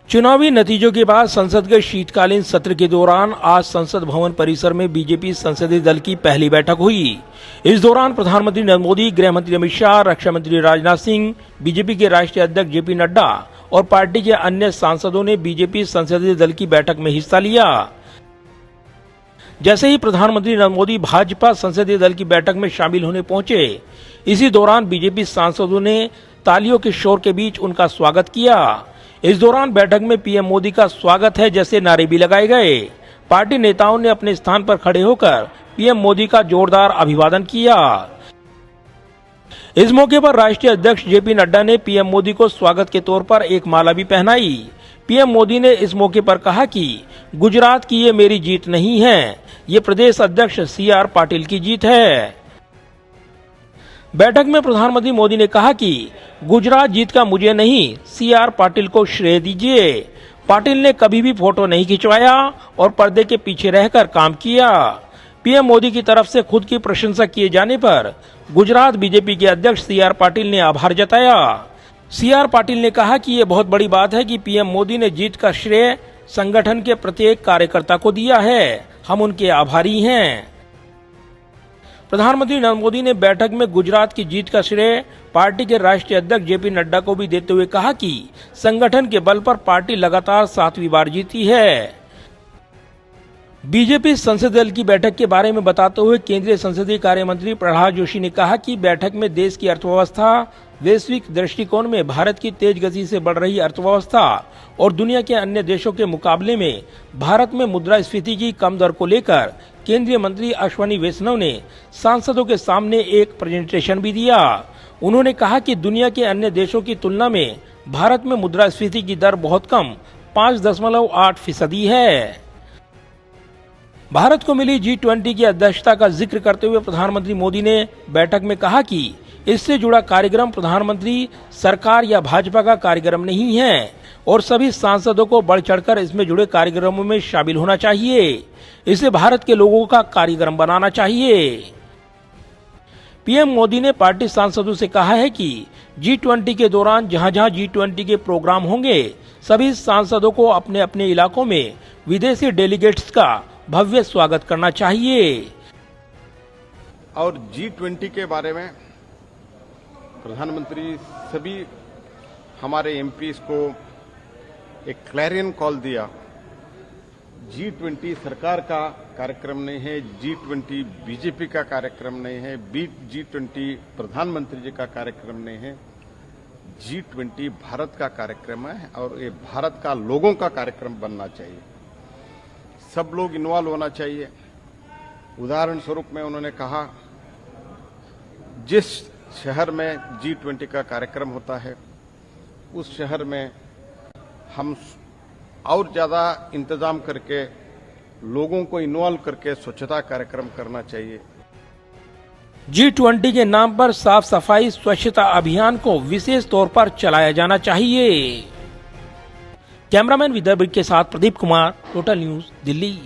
चुनावी नतीजों के बाद संसद के शीतकालीन सत्र के दौरान आज संसद भवन परिसर में बीजेपी संसदीय दल की पहली बैठक हुई। इस दौरान प्रधानमंत्री नरेंद्र मोदी, गृह मंत्री अमित शाह, रक्षा मंत्री राजनाथ सिंह, बीजेपी के राष्ट्रीय अध्यक्ष जेपी नड्डा और पार्टी के अन्य सांसदों ने बीजेपी संसदीय दल की बैठक में हिस्सा लिया। जैसे ही प्रधानमंत्री नरेंद्र मोदी भाजपा संसदीय दल की बैठक में शामिल होने पहुंचे, इसी दौरान बीजेपी सांसदों ने तालियों के शोर के बीच उनका स्वागत किया। इस दौरान बैठक में पीएम मोदी का स्वागत है जैसे नारे भी लगाए गए। पार्टी नेताओं ने अपने स्थान पर खड़े होकर पीएम मोदी का जोरदार अभिवादन किया। इस मौके पर राष्ट्रीय अध्यक्ष जेपी नड्डा ने पीएम मोदी को स्वागत के तौर पर एक माला भी पहनाई। पीएम मोदी ने इस मौके पर कहा कि गुजरात की ये मेरी जीत नहीं है, ये प्रदेश अध्यक्ष सीआर पाटिल की जीत है। बैठक में प्रधानमंत्री मोदी ने कहा कि गुजरात जीत का मुझे नहीं, सीआर पाटिल को श्रेय दीजिए। पाटिल ने कभी भी फोटो नहीं खिंचवाया और पर्दे के पीछे रहकर काम किया। पीएम मोदी की तरफ से खुद की प्रशंसा किए जाने पर गुजरात बीजेपी के अध्यक्ष सीआर पाटिल ने आभार जताया। सीआर पाटिल ने कहा कि ये बहुत बड़ी बात है कि पीएम मोदी ने जीत का श्रेय संगठन के प्रत्येक कार्यकर्ता को दिया है, हम उनके आभारी हैं। प्रधानमंत्री नरेंद्र मोदी ने बैठक में गुजरात की जीत का श्रेय पार्टी के राष्ट्रीय अध्यक्ष जेपी नड्डा को भी देते हुए कहा कि संगठन के बल पर पार्टी लगातार 7वीं बार जीती है। बीजेपी संसदीय दल की बैठक के बारे में बताते हुए केंद्रीय संसदीय कार्य मंत्री प्रहलाद जोशी ने कहा कि बैठक में देश की अर्थव्यवस्था, वैश्विक दृष्टिकोण में भारत की तेज गति से बढ़ रही अर्थव्यवस्था और दुनिया के अन्य देशों के मुकाबले में भारत में मुद्रास्फीति की कम दर को लेकर केंद्रीय मंत्री अश्विनी वैष्णव ने सांसदों के सामने एक प्रेजेंटेशन भी दिया। उन्होंने कहा कि दुनिया के अन्य देशों की तुलना में भारत में मुद्रास्फीति की दर बहुत कम 5.8% है। भारत को मिली G20 की अध्यक्षता का जिक्र करते हुए प्रधानमंत्री मोदी ने बैठक में कहा कि इससे जुड़ा कार्यक्रम प्रधानमंत्री, सरकार या भाजपा का कार्यक्रम नहीं है और सभी सांसदों को बढ़ चढ़कर इसमें जुड़े कार्यक्रमों में शामिल होना चाहिए। इसे भारत के लोगों का कार्यक्रम बनाना चाहिए। पीएम मोदी ने पार्टी सांसदों से कहा है कि G20 के दौरान जहां जहां G20 के प्रोग्राम होंगे, सभी सांसदों को अपने अपने इलाकों में विदेशी डेलीगेट्स का भव्य स्वागत करना चाहिए। और G20 के बारे में प्रधानमंत्री सभी हमारे एमपीज को एक क्लैरियन कॉल दिया। G20 सरकार का कार्यक्रम नहीं है, G20 बीजेपी का कार्यक्रम नहीं है, G20 प्रधानमंत्री जी का कार्यक्रम नहीं है, G20 भारत का कार्यक्रम है और ये भारत का लोगों का कार्यक्रम बनना चाहिए। सब लोग इन्वॉल्व होना चाहिए। उदाहरण स्वरूप में उन्होंने कहा, जिस शहर में G20 का कार्यक्रम होता है उस शहर में हम और ज्यादा इंतजाम करके लोगों को इन्वॉल्व करके स्वच्छता कार्यक्रम करना चाहिए। G20 के नाम पर साफ सफाई स्वच्छता अभियान को विशेष तौर पर चलाया जाना चाहिए। कैमरामैन विदर्भ के साथ प्रदीप कुमार, टोटल न्यूज, दिल्ली।